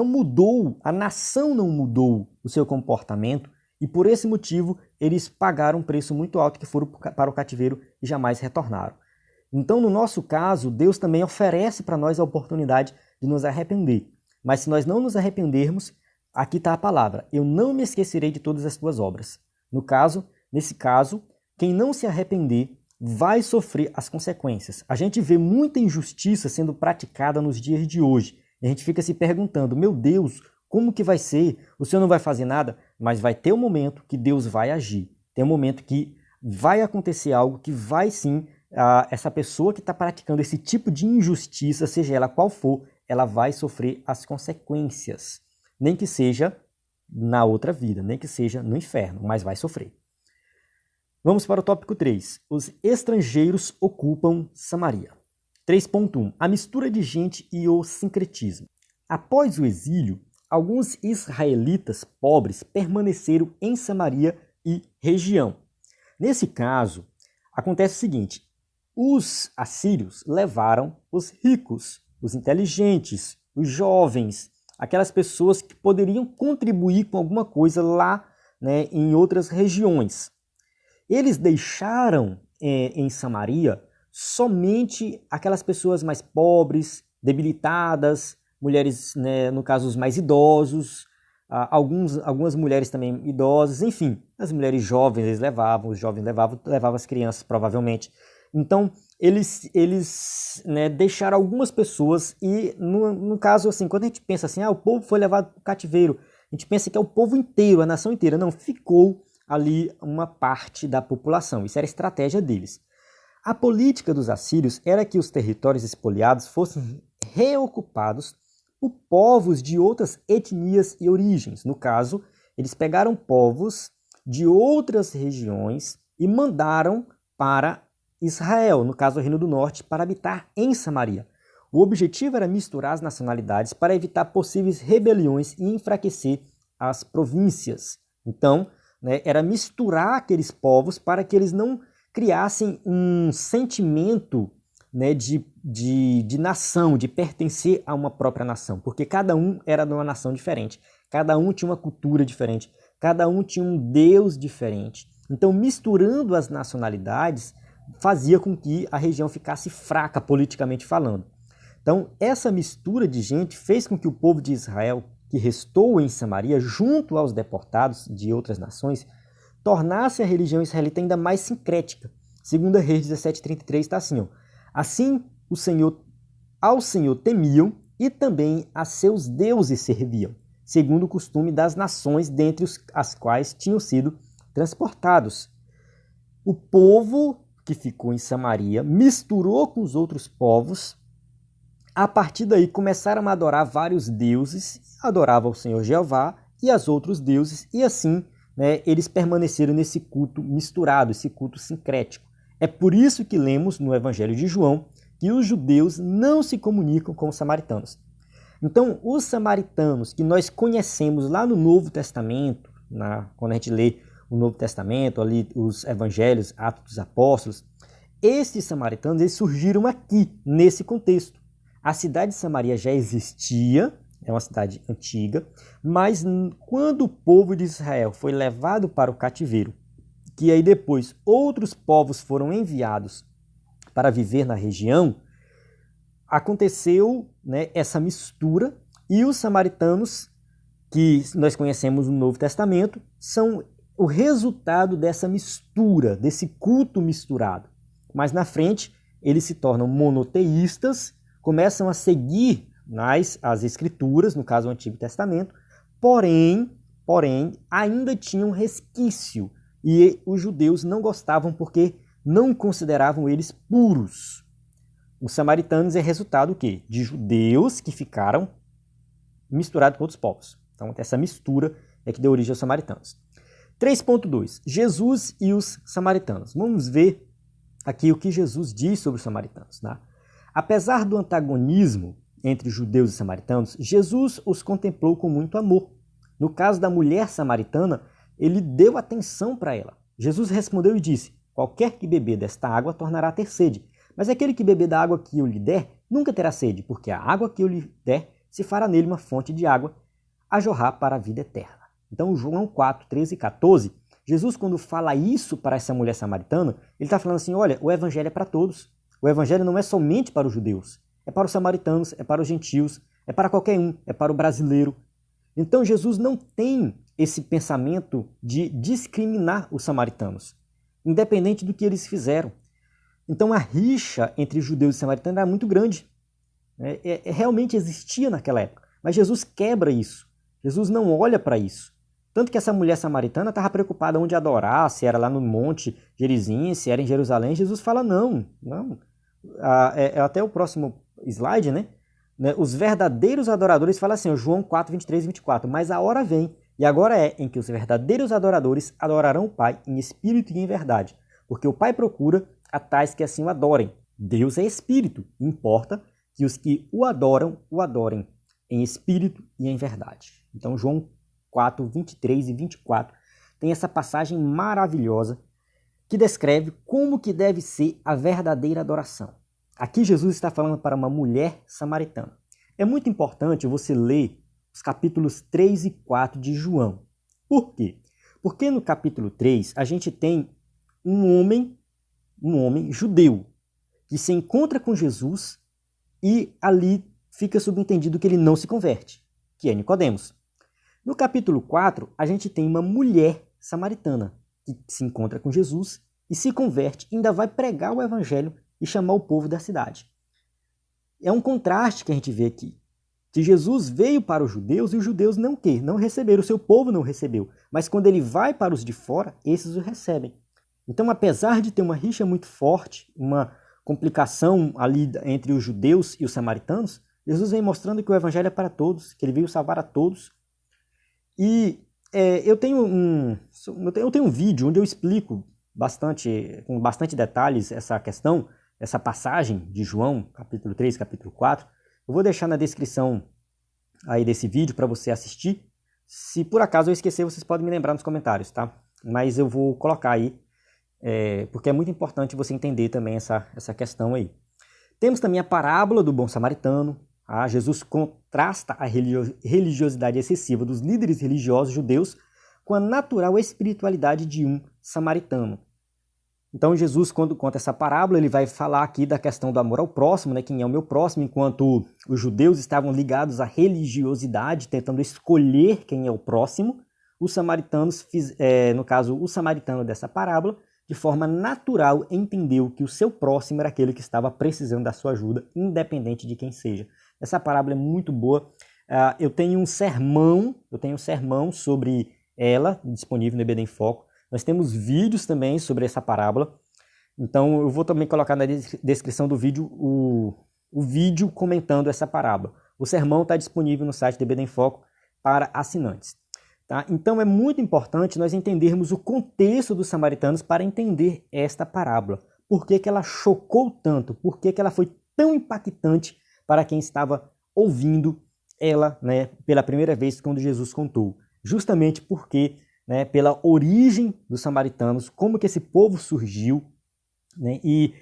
mudou, a nação não mudou o seu comportamento e por esse motivo eles pagaram um preço muito alto que foram para o cativeiro e jamais retornaram. Então, no nosso caso, Deus também oferece para nós a oportunidade de nos arrepender. Mas se nós não nos arrependermos, aqui está a palavra: eu não me esquecerei de todas as tuas obras. Nesse caso, quem não se arrepender vai sofrer as consequências. A gente vê muita injustiça sendo praticada nos dias de hoje. E a gente fica se perguntando, meu Deus, como que vai ser? O Senhor não vai fazer nada? Mas vai ter um momento que Deus vai agir. Tem um momento que vai acontecer algo que vai sim, essa pessoa que está praticando esse tipo de injustiça, seja ela qual for, ela vai sofrer as consequências. Nem que seja na outra vida, nem que seja no inferno, mas vai sofrer. Vamos para o tópico 3. Os estrangeiros ocupam Samaria. 3.1. A mistura de gente e o sincretismo. Após o exílio, alguns israelitas pobres permaneceram em Samaria e região. Nesse caso, acontece o seguinte: os assírios levaram os ricos, os inteligentes, os jovens, aquelas pessoas que poderiam contribuir com alguma coisa lá, em outras regiões. Eles deixaram em Samaria somente aquelas pessoas mais pobres, debilitadas, mulheres, no caso, os mais idosos, algumas mulheres também idosas, enfim, as mulheres jovens eles levavam, os jovens levavam as crianças provavelmente. Então, eles deixaram algumas pessoas e, no caso, assim, quando a gente pensa assim, o povo foi levado para o cativeiro, a gente pensa que é o povo inteiro, a nação inteira. Não, ficou ali uma parte da população. Isso era a estratégia deles. A política dos assírios era que os territórios espoliados fossem reocupados por povos de outras etnias e origens. No caso, eles pegaram povos de outras regiões e mandaram para Israel, no caso o Reino do Norte, para habitar em Samaria. O objetivo era misturar as nacionalidades para evitar possíveis rebeliões e enfraquecer as províncias. Então, era misturar aqueles povos para que eles não criassem um sentimento de nação, de pertencer a uma própria nação, porque cada um era de uma nação diferente, cada um tinha uma cultura diferente, cada um tinha um Deus diferente. Então, misturando as nacionalidades, fazia com que a região ficasse fraca politicamente falando. Então, essa mistura de gente fez com que o povo de Israel, que restou em Samaria, junto aos deportados de outras nações, tornasse a religião israelita ainda mais sincrética. Segundo Reis 17:33 está assim: assim ao Senhor temiam e também a seus deuses serviam, segundo o costume das nações dentre as quais tinham sido transportados. O povo que ficou em Samaria misturou com os outros povos. A partir daí começaram a adorar vários deuses, adoravam o Senhor Jeová e os outros deuses, e assim eles permaneceram nesse culto misturado, esse culto sincrético. É por isso que lemos no Evangelho de João que os judeus não se comunicam com os samaritanos. Então, os samaritanos que nós conhecemos lá no Novo Testamento, quando a gente lê o Novo Testamento, ali os Evangelhos, Atos dos Apóstolos, esses samaritanos eles surgiram aqui, nesse contexto. A cidade de Samaria já existia, é uma cidade antiga, mas quando o povo de Israel foi levado para o cativeiro, que aí depois outros povos foram enviados para viver na região, aconteceu essa mistura e os samaritanos, que nós conhecemos no Novo Testamento, são o resultado dessa mistura, desse culto misturado. Mas na frente eles se tornam monoteístas, começam a seguir as escrituras, no caso o Antigo Testamento, porém ainda tinham resquício e os judeus não gostavam porque não consideravam eles puros. Os samaritanos é resultado o quê? De judeus que ficaram misturados com outros povos. Então essa mistura é que deu origem aos samaritanos. 3.2. Jesus e os samaritanos. Vamos ver aqui o que Jesus diz sobre os samaritanos. Né? Apesar do antagonismo entre judeus e samaritanos, Jesus os contemplou com muito amor. No caso da mulher samaritana, ele deu atenção para ela. Jesus respondeu e disse: qualquer que beber desta água tornará a ter sede, mas aquele que beber da água que eu lhe der nunca terá sede, porque a água que eu lhe der se fará nele uma fonte de água a jorrar para a vida eterna. Então, João 4, 13 e 14, Jesus, quando fala isso para essa mulher samaritana, ele está falando assim, olha, o evangelho é para todos. O evangelho não é somente para os judeus, é para os samaritanos, é para os gentios, é para qualquer um, é para o brasileiro. Então, Jesus não tem esse pensamento de discriminar os samaritanos, independente do que eles fizeram. Então, a rixa entre judeus e samaritanos era muito grande. Realmente existia naquela época. Mas Jesus quebra isso. Jesus não olha para isso. Tanto que essa mulher samaritana estava preocupada onde adorar, se era lá no Monte Gerizim, se era em Jerusalém. Jesus fala, não. Até o próximo slide, né? Os verdadeiros adoradores, fala assim, João 4, 23 e 24. Mas a hora vem, e agora é, em que os verdadeiros adoradores adorarão o Pai em espírito e em verdade. Porque o Pai procura a tais que assim o adorem. Deus é espírito, importa que os que o adorem em espírito e em verdade. Então, João 4, 23 e 24 tem essa passagem maravilhosa que descreve como que deve ser a verdadeira adoração. Aqui Jesus está falando para uma mulher samaritana. É muito importante você ler os capítulos 3 e 4 de João. Por quê? Porque no capítulo 3 a gente tem um homem judeu que se encontra com Jesus e ali fica subentendido que ele não se converte, que é Nicodemos. No capítulo 4, a gente tem uma mulher samaritana que se encontra com Jesus e se converte, ainda vai pregar o evangelho e chamar o povo da cidade. É um contraste que a gente vê aqui. Que Jesus veio para os judeus e os judeus não receberam, o seu povo não recebeu. Mas quando ele vai para os de fora, esses o recebem. Então, apesar de ter uma rixa muito forte, uma complicação ali entre os judeus e os samaritanos, Jesus vem mostrando que o evangelho é para todos, que ele veio salvar a todos. E eu tenho um vídeo onde eu explico com bastante detalhes essa questão, essa passagem de João, capítulo 3, capítulo 4. Eu vou deixar na descrição aí desse vídeo para você assistir. Se por acaso eu esquecer, vocês podem me lembrar nos comentários, tá? Mas eu vou colocar aí, porque é muito importante você entender também essa questão aí. Temos também a parábola do bom samaritano. Jesus contrasta a religiosidade excessiva dos líderes religiosos judeus com a natural espiritualidade de um samaritano. Então Jesus, quando conta essa parábola, ele vai falar aqui da questão do amor ao próximo, né? Quem é o meu próximo, enquanto os judeus estavam ligados à religiosidade, tentando escolher quem é o próximo, os samaritanos, no caso, o samaritano dessa parábola, de forma natural entendeu que o seu próximo era aquele que estava precisando da sua ajuda, independente de quem seja. Essa parábola é muito boa. Eu tenho um sermão sobre ela, disponível no EBD em Foco. Nós temos vídeos também sobre essa parábola. Então eu vou também colocar na descrição do vídeo o vídeo comentando essa parábola. O sermão está disponível no site do EBD em Foco para assinantes. Tá? Então é muito importante nós entendermos o contexto dos samaritanos para entender esta parábola. Por que ela chocou tanto? Por que ela foi tão impactante para quem estava ouvindo ela, né, pela primeira vez quando Jesus contou? Justamente porque, né, pela origem dos samaritanos, como que esse povo surgiu, né, e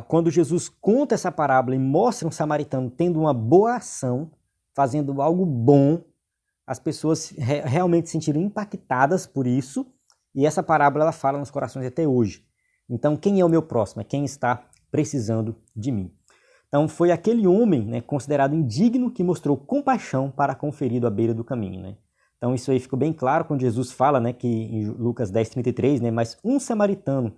quando Jesus conta essa parábola e mostra um samaritano tendo uma boa ação, fazendo algo bom, as pessoas realmente se sentiram impactadas por isso, e essa parábola ela fala nos corações até hoje. Então, quem é o meu próximo? É quem está precisando de mim. Então, foi aquele homem, né, considerado indigno que mostrou compaixão para com o ferido à beira do caminho. Né? Então, isso aí ficou bem claro quando Jesus fala, né, que em Lucas 10:33, né, mas um samaritano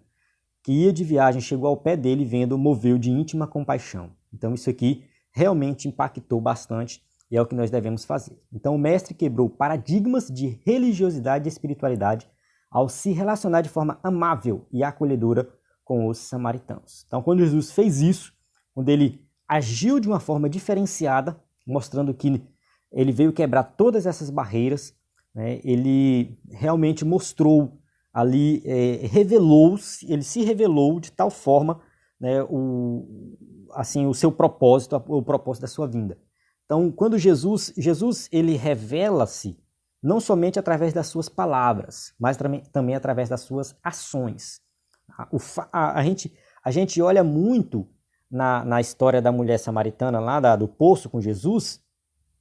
que ia de viagem chegou ao pé dele, vendo, moveu de íntima compaixão. Então, isso aqui realmente impactou bastante e é o que nós devemos fazer. Então, o mestre quebrou paradigmas de religiosidade e espiritualidade ao se relacionar de forma amável e acolhedora com os samaritanos. Então, quando Jesus fez isso, quando ele agiu de uma forma diferenciada, mostrando que ele veio quebrar todas essas barreiras, né, ele realmente mostrou ali, ele se revelou de tal forma, né, o seu propósito, o propósito da sua vinda. Então, quando Jesus ele revela-se não somente através das suas palavras, mas também através das suas ações. A gente olha muito na história da mulher samaritana lá do poço com Jesus,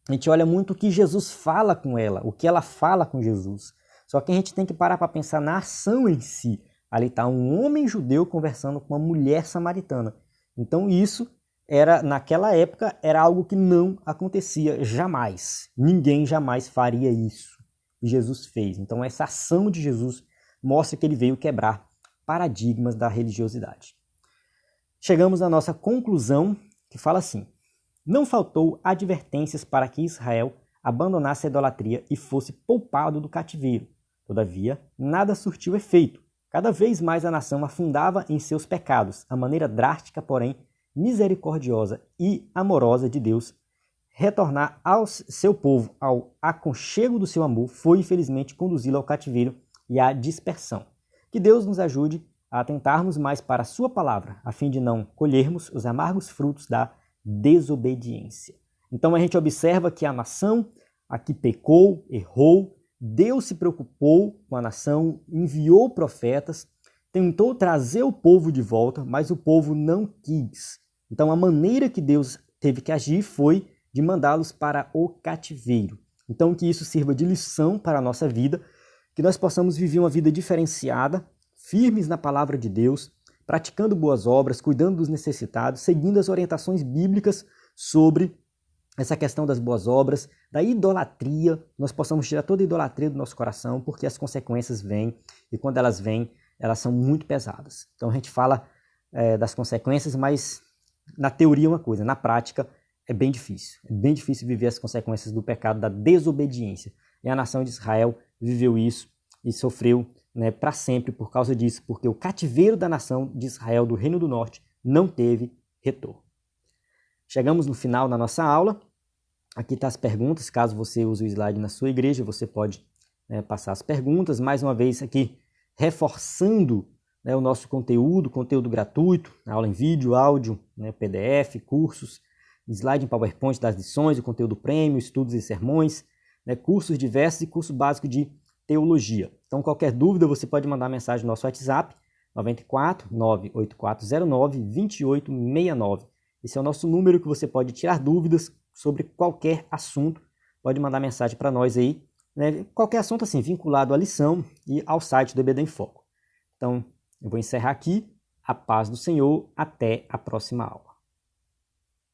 a gente olha muito o que Jesus fala com ela, o que ela fala com Jesus. Só que a gente tem que parar para pensar na ação em si. Ali está um homem judeu conversando com uma mulher samaritana. Então isso naquela época, era algo que não acontecia jamais. Ninguém jamais faria isso. E Jesus fez. Então essa ação de Jesus mostra que ele veio quebrar paradigmas da religiosidade. Chegamos à nossa conclusão, que fala assim: não faltou advertências para que Israel abandonasse a idolatria e fosse poupado do cativeiro. Todavia, nada surtiu efeito. Cada vez mais a nação afundava em seus pecados. A maneira drástica, porém, misericordiosa e amorosa de Deus retornar ao seu povo ao aconchego do seu amor foi, infelizmente, conduzi-lo ao cativeiro e à dispersão. Que Deus nos ajude a atentarmos mais para a sua palavra, a fim de não colhermos os amargos frutos da desobediência. Então a gente observa que a nação aqui pecou, errou, Deus se preocupou com a nação, enviou profetas, tentou trazer o povo de volta, mas o povo não quis. Então a maneira que Deus teve que agir foi de mandá-los para o cativeiro. Então que isso sirva de lição para a nossa vida, que nós possamos viver uma vida diferenciada, firmes na palavra de Deus, praticando boas obras, cuidando dos necessitados, seguindo as orientações bíblicas sobre essa questão das boas obras, da idolatria, nós possamos tirar toda a idolatria do nosso coração, porque as consequências vêm, e quando elas vêm, elas são muito pesadas. Então a gente fala das consequências, mas na teoria é uma coisa, na prática é bem difícil viver as consequências do pecado, da desobediência. E a nação de Israel viveu isso e sofreu, né, para sempre por causa disso, porque o cativeiro da nação de Israel, do Reino do Norte, não teve retorno. Chegamos no final da nossa aula. Aqui estão as perguntas. Caso você use o slide na sua igreja, você pode passar as perguntas. Mais uma vez aqui, reforçando, né, o nosso conteúdo gratuito, aula em vídeo, áudio, né, PDF, cursos, slide em PowerPoint das lições, o conteúdo premium, estudos e sermões, né, cursos diversos e curso básico de teologia. Então, qualquer dúvida, você pode mandar mensagem no nosso WhatsApp, 94 98409 2869. Esse é o nosso número que você pode tirar dúvidas sobre qualquer assunto. Pode mandar mensagem para nós aí, né? Qualquer assunto assim, vinculado à lição e ao site do EBD em Foco. Então, eu vou encerrar aqui. A paz do Senhor. Até a próxima aula.